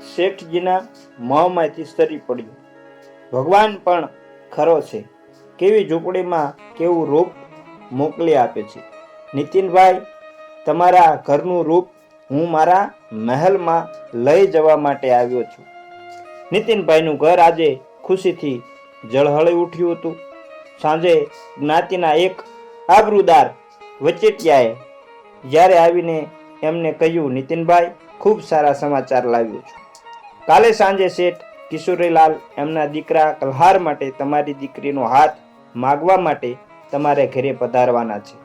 શેઠજીના મોંમાંથી સરી પડ્યું. ભગવાન પણ ખરો છે, કેવી ઝૂંપડીમાં કેવું રૂપ મોકલી આપે છે. નીતિનભાઈ, તમારા ઘરનું રૂપ હું મારા મહેલમાં લઈ જવા માટે આવ્યો છું. નીતિનભાઈનું ઘર આજે ખુશીથી ઝળહળી ઉઠ્યું હતું. સાંજે જ્ઞાતિના એક આબરૂદાર વચેટિયાએ જ્યારે આવીને એમને કહ્યું, નીતિનભાઈ, ખૂબ સારા સમાચાર લાવ્યો છું. કાલે સાંજે શેઠ કિશોરીલાલ એમના દીકરા કલ્હાર માટે તમારી દીકરીનો હાથ માગવા માટે તમારે ઘરે પધારવાના છે.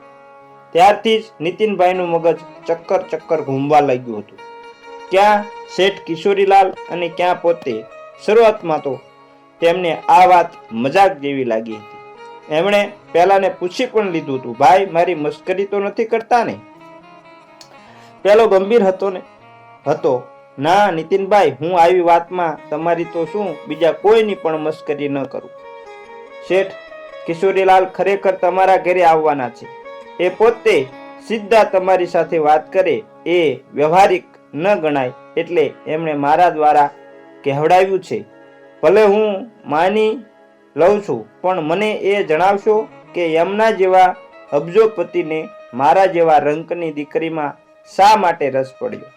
ત્યારથી જ નીતિનભાઈનું મગજ ચક્કર ઘૂમવા લાગ્યું હતું. ક્યાં શેઠ કિશોરીલાલ અને ક્યાં પોતે. શરૂઆતમાં તો તેમને આ વાત મજાક જેવી લાગી હતી. એમણે પેલાને પૂછી પણ લીધું હતું, ભાઈ, મારી મસ્કરી તો નથી કરતા ને? પેલો ગંભીર હતો. ના નીતિનભાઈ, હું આવી વાતમાં તમારી તો શું, બીજા કોઈની પણ મસ્કરી ન કરું. શેઠ કિશોરીલાલ ખરેખર તમારા ઘરે આવવાના છે. એ પોતે સીધા તમારી સાથે વાત કરે એ વ્યવહારિક ન ગણાય, એટલે એમણે મારા દ્વારા કહેવડાવ્યું છે. ભલે હું માની લઉં છું, પણ મને એ જણાવશો કે એમના જેવા અબજોપતિને મારા જેવા રંકની દીકરીમાં શા માટે રસ પડ્યો?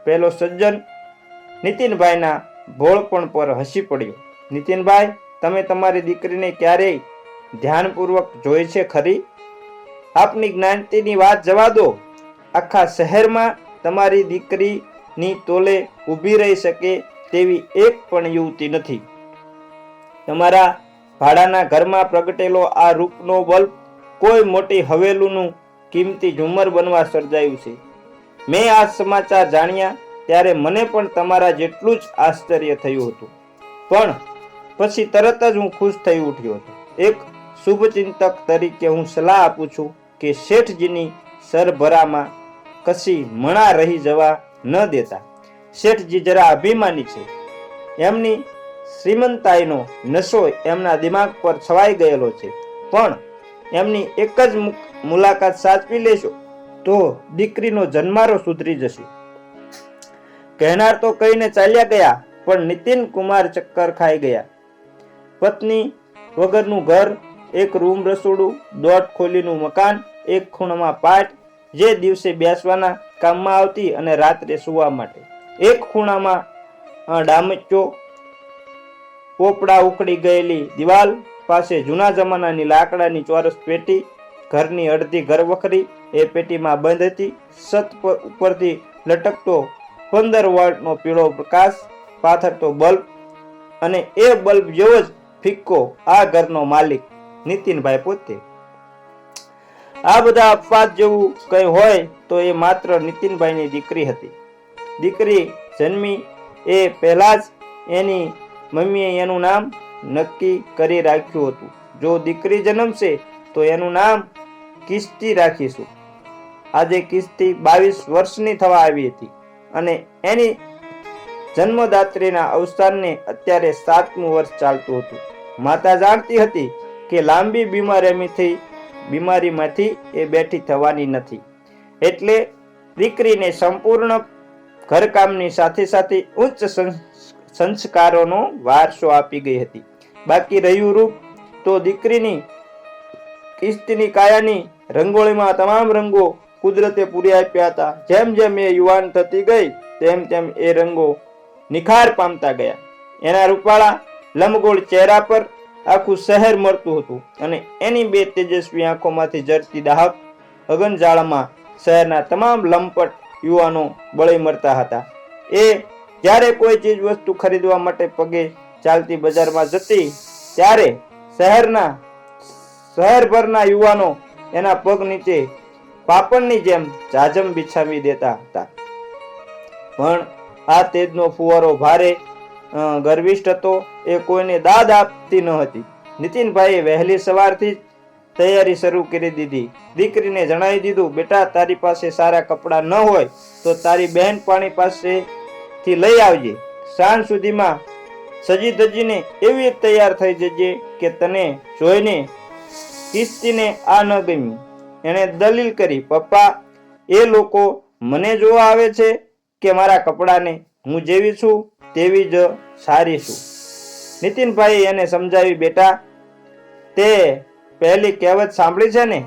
પેલો સજ્જન નીતિનભાઈના ભોળપણ પર હસી પડ્યો. નીતિનભાઈ, તમે તમારી દીકરીને ક્યારેય ધ્યાનપૂર્વક જોઈ છે ખરી? આપની જ્ઞાતિની વાત જવા દો, આખા શહેરમાં તમારી દીકરીની તોલે ઊભી રહી શકે તેવી એક પણ યુવતી નથી. તમારા ભાડાના ઘરમાં પ્રગટેલો આ રૂપનો બલ્બ કોઈ મોટી હવેલીનું કિંમતી ઝુમ્મર બનવા સર્જાયું છે. મેં આ સમાચાર જાણ્યા ત્યારે મને પણ તમારા જેટલું જ આશ્ચર્ય થયું હતું, પણ પછી તરત જ હું ખુશ થઈ ઉઠ્યો હતો. એક શુભચિંતક તરીકે હું સલાહ આપું છું કે શેઠજીની સરભરામાં કશી મણા રહી જવા ન દેતા. શેઠજી જરા અભિમાની છે. એમની શ્રીમંતાઈનો નશો એમના દિમાગ પર છવાઈ ગયેલો છે, પણ એમની એક જ મુલાકાત સાચવી લેશો તો દીકરીનો જન્મારો સુધરી જશે. કહેનાર તો કહીને ચાલ્યા ગયા, પણ નીતિન કુમાર ચક્કર ખાઈ ગયા. પત્ની વગરનું ઘર, એક રૂમ રસોડું, દોઢ ખોલીનું મકાન, એક ખૂણામાં પાટ જે દિવસે બેસવાના કામમાં આવતી અને રાત્રે સુવા માટે, એક ખૂણામાં ડામચો, પોપડા ઉખડી ગયેલી દિવાલ પાસે જૂના જમાનાની લાકડાની ચોરસ પેટી, ઘરની અડધી ઘરવખરી એ પેટીમાં બંધ હતી. છત ઉપરથી લટકતો 15 વોલ્ટનો પીળો પ્રકાશ પાથરતો બલ્બ, અને એ બલ્બ જેવો જ ફિક્કો આ ઘરનો માલિક નીતિનભાઈ પોતે. આ બધા અપવાદ જેવું કંઈ હોય તો એ માત્ર નીતિનભાઈની દીકરી હતી. દીકરી જન્મી એ પહેલા જ એની મમ્મીએ એનું નામ નક્કી કરી રાખ્યું હતું. જો દીકરી જન્મશે તો એનું નામ કિસ્તી રાખીશું. આજે કિસ્તી 22 વર્ષની થવા આવી હતી અને એની જન્મદાત્રીના અવસાનને અત્યારે 7મું વર્ષ ચાલતું હતું. માતા જાણતી હતી કે લાંબી બીમારીમાંથી એ બેઠી થવાની નથી, એટલે દીકરીને સંપૂર્ણ ઘરકામની સાથે સાથે ઉચ્ચ સંસ્કારોનો વારસો આપી ગઈ હતી. બાકી રહ્યું રૂપ, તો દીકરીની કિસ્તીની કાયાની રંગોળીમાં તમામ રંગો કુદરતે પૂરી આપ્યા હતા. જેમ જેમ એ યુવાન થતી ગઈ તેમ તેમ એ રંગો નિખાર પામતા ગયા. એના રૂપાળા લંબગોળ ચહેરા પર આખું શહેર મળતું હતું અને એની બે તેજસ્વી આંખોમાંથી ઝરતી દાહક અગનજાળામાં શહેરના તમામ લંપટ યુવાનો બળી મરતા હતા. એ જ્યારે કોઈ ચીજ વસ્તુ ખરીદવા માટે પગે ચાલતી બજારમાં જતી ત્યારે શહેરભરના યુવાનો એના પગ નીચે પાપણની જેમ જાજમ બિછાવી દેતા હતા. પણ આ તેજનો ફુવારો ભારે ગર્વિષ્ઠ હતો. એ કોઈને દાદ આપતી ન હતી. નીતિનભાઈએ વહેલી સવારથી જ તૈયારી શરૂ કરી દીધી. દીકરીને જણાવી દીધું, બેટા, તારી પાસે સારા કપડાં ન હોય તો તારી બહેનપાણી પાસેથી લઈ આવજે. સાંજ સુધીમાં સજી ધજીને એવી તૈયાર થઈ જજે કે તને જોઈને કિસ્તીને આ ન ગમ્યું. એણે દલીલ કરી, પપ્પા, એ લોકો મને જોવા આવે છે કે મારા કપડાને? હું જેવી છું તેવી જ સારી છું. નીતિનભાઈ એને સમજાવી, બેટા તે પહેલી કહેવત સાંભળી છે ને,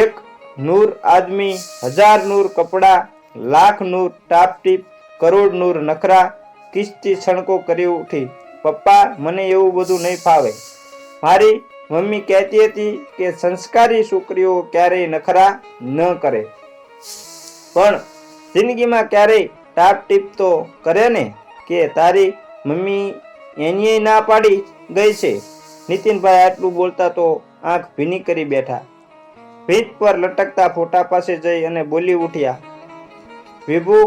એક નૂર આદમી, હજાર નૂર કપડા, લાખ નૂર ટાપ ટીપ, કરોડ નૂર નખરા. કિસ્તી છણકો કરી ઉઠી, પપ્પા મને એવું બધું નહીં ફાવે. મારી મમ્મી કહેતી હતી કે સંસ્કારી છોકરીઓ ક્યારેય નખરા ન કરે, પણ જિંદગીમાં ક્યારેય ટાપ ટીપ તો કરે ને, કે તારી મમ્મી એની ના પાડી ગઈ છે. નીતિનભાઈ આટલું બોલતા તો આંખ ભીની કરી બેઠા. ભીત પર લટકતા ફોટા પાસે જઈ અને બોલી ઉઠ્યા, વિભુ,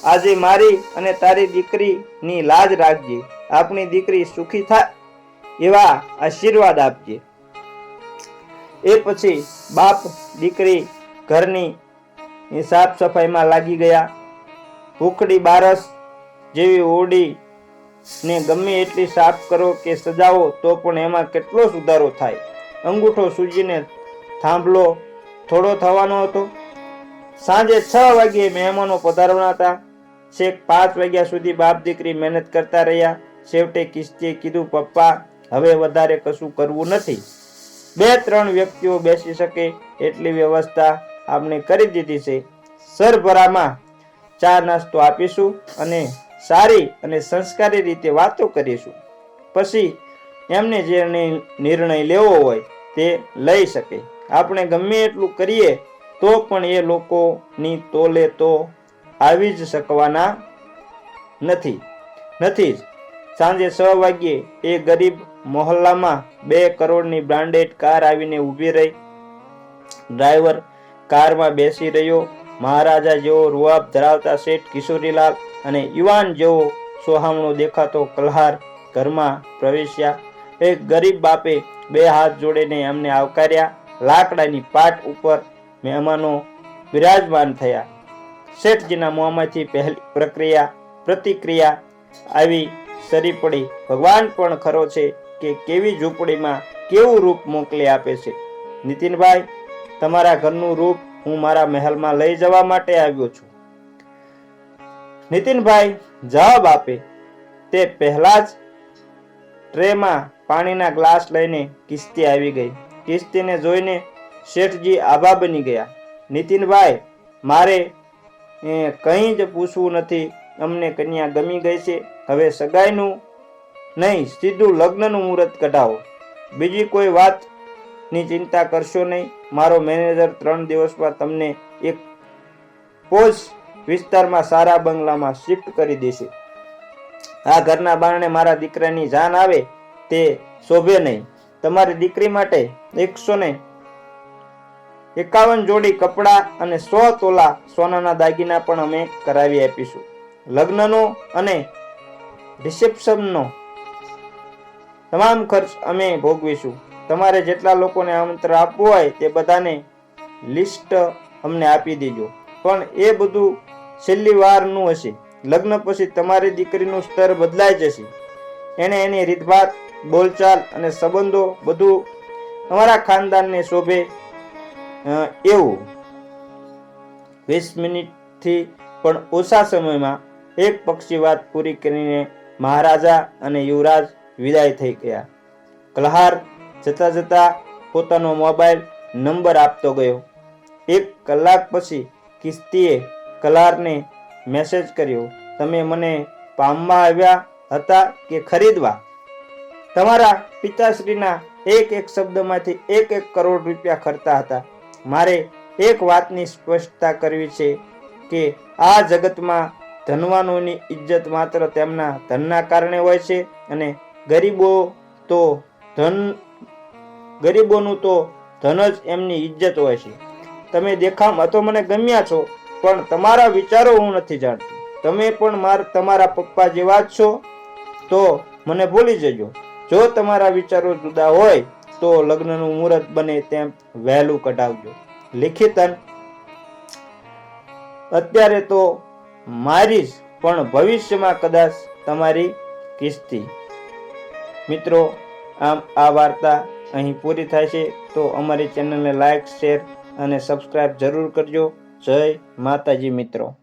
આજે મારી અને તારી દીકરીની લાજ રાખજે. આપણી દીકરી સુખી થાય એવા આશીર્વાદ આપજે. એ પછી બાપ દીકરી ઘરની સાફ સફાઈમાં લાગી ગયા. ભૂખડી બારસ જેવી ઓરડી ને ગમે એટલી સાફ કરો કે સજાવો તો પણ એમાં કેટલો સુધારો થાય. અંગૂઠો સૂજીને થાંભલો થોડો થવાનો હતો. સાંજે 6 વાગ્યે મહેમાનો પધારવાના હતા. છેક 5 વાગ્યા સુધી બાપ દીકરી મહેનત કરતા રહ્યા. છેવટે કિસ્તીએ કીધું, પપ્પા હવે વધારે કશું કરવું નથી. 2-3 વ્યક્તિઓ બેસી શકે એટલી વ્યવસ્થા આપણે કરી દીધી છે. સરભરામાં ચા નાસ્તો આપીશું અને સારી અને સંસ્કારી રીતે વાતો કરીશું. પછી એમને જે નિર્ણય લેવો હોય તે લઈ શકે. આપણે ગમે એટલું કરીએ તો પણ એ લોકોની તોલે તો આવી જ શકવાના નથી જ. સાંજે 6 વાગ્યે એ ગરીબ મોહલ્લામાં 2 કરોડની બ્રાન્ડેડ કાર આવીને ઊભી રહી. ડ્રાઈવર કારમાં બેસી રહ્યો. મહારાજા જેવો રૂઆબ ધરાવતા શેઠ કિશોરીલાલ અને યુવાન જેવો સોહામણો દેખાતો કલ્હાર ઘરમાં પ્રવેશ્યા. એક ગરીબ બાપે 2 હાથ જોડીને એમને આવકાર્યા. લાકડાની પાટ ઉપર મહેમાનો બિરાજમાન થયા. શેઠજીના મોંમાંથી પહેલી પ્રતિક્રિયા આવી સરી પડી, ભગવાન પણ ખરો છે કે કેવી ઝૂંપડીમાં કેવું રૂપ મોકલી આપે છે. નીતિનભાઈ, તમારા ઘરનું રૂપ હું મારા મહેલમાં લઈ જવા માટે આવ્યો છું. નીતિનભાઈ જવાબ આપે તે પહેલા જ ટ્રેમાં પાણીના ગ્લાસ લઈને કિસ્તી આવી ગઈ. કિસ્તીને જોઈને શેઠજી આભા બની ગયા. નીતિનભાઈ, મારે કંઈ જ પૂછવું નથી. અમને કન્યા ગમી ગઈ છે. હવે સગાઈનું નહીં, સીધું લગ્નનું મુહૂર્ત કઢાવો. બીજી કોઈ વાતની ચિંતા કરશો નહીં. મારો મેનેજર 3 દિવસમાં તમને એક પોશ વિસ્તારમાં સારા બંગલામાં શિફ્ટ કરી દેશે. આ ઘરના બારણે મારા દીકરાની જાન આવે તે શોભે નહીં. તમારી દીકરી માટે 151 જોડી કપડાં અને 100 તોલા સોનાના દાગીના પણ અમે કરાવી આપીશું. લગ્નનો અને રિસેપ્શનનો તમામ ખર્ચ અમે ભોગવીશું. તમારે જેટલા લોકોને આમંત્રણ આપવું હોય તે બધાને લિસ્ટ અમને આપી દેજો. પણ એ બધું છેલ્લી વારનું હશે. લગ્ન પછી તમારી દીકરીનું સ્તર બદલાઈ જશે. એને એની રીતભાત, બોલચાલ અને સંબંધો બધું અમારા ખાનદાનને શોભે એવું. 20 મિનિટથી પણ ઓછા સમયમાં એક પક્ષી વાત પૂરી કરીને મહારાજા અને યુવરાજ વિદાય થઈ ગયા. કલ્હાર જતા જતા પોતાનો મોબાઈલ નંબર આપતો ગયો. 1 કલાક પછી કિસ્તીએ કલ્હારને મેસેજ કર્યો, તમે મને પામવા આવ્યા હતા કે ખરીદવા? તમારા પિતાશ્રીના એક શબ્દમાંથી 1 કરોડ રૂપિયા ખર્ચતા હતા. મારે એક વાતની સ્પષ્ટતા કરવી છે કે આ જગતમાં ધનવાનોની ઇજ્જત માત્ર તેમના ધનના કારણે હોય છે અને ગરીબોનું તો ધન જ એમની ઇજ્જત હોય છે. તમે દેખાવમાં તો મને ગમ્યા છો, પણ તમારા વિચારો હું નથી જાણતી. તમે પણ તમારા પપ્પા જેવા જ છો તો મને ભૂલી જજો. જો તમારા વિચારો જુદા હોય તો લગ્નનું મુહૂર્ત બને તેમ વહેલું કઢાવજો. લિખિતન અત્યારે તો મારી જ, પણ ભવિષ્યમાં કદાચ તમારી કિસ્તી. મિત્રો, આમ આ વાર્તા અહીં પૂરી થાય છે. તો અમારી ચેનલને લાઈક, શેર અને સબસ્ક્રાઇબ જરૂર કરજો. જય માતાજી મિત્રો.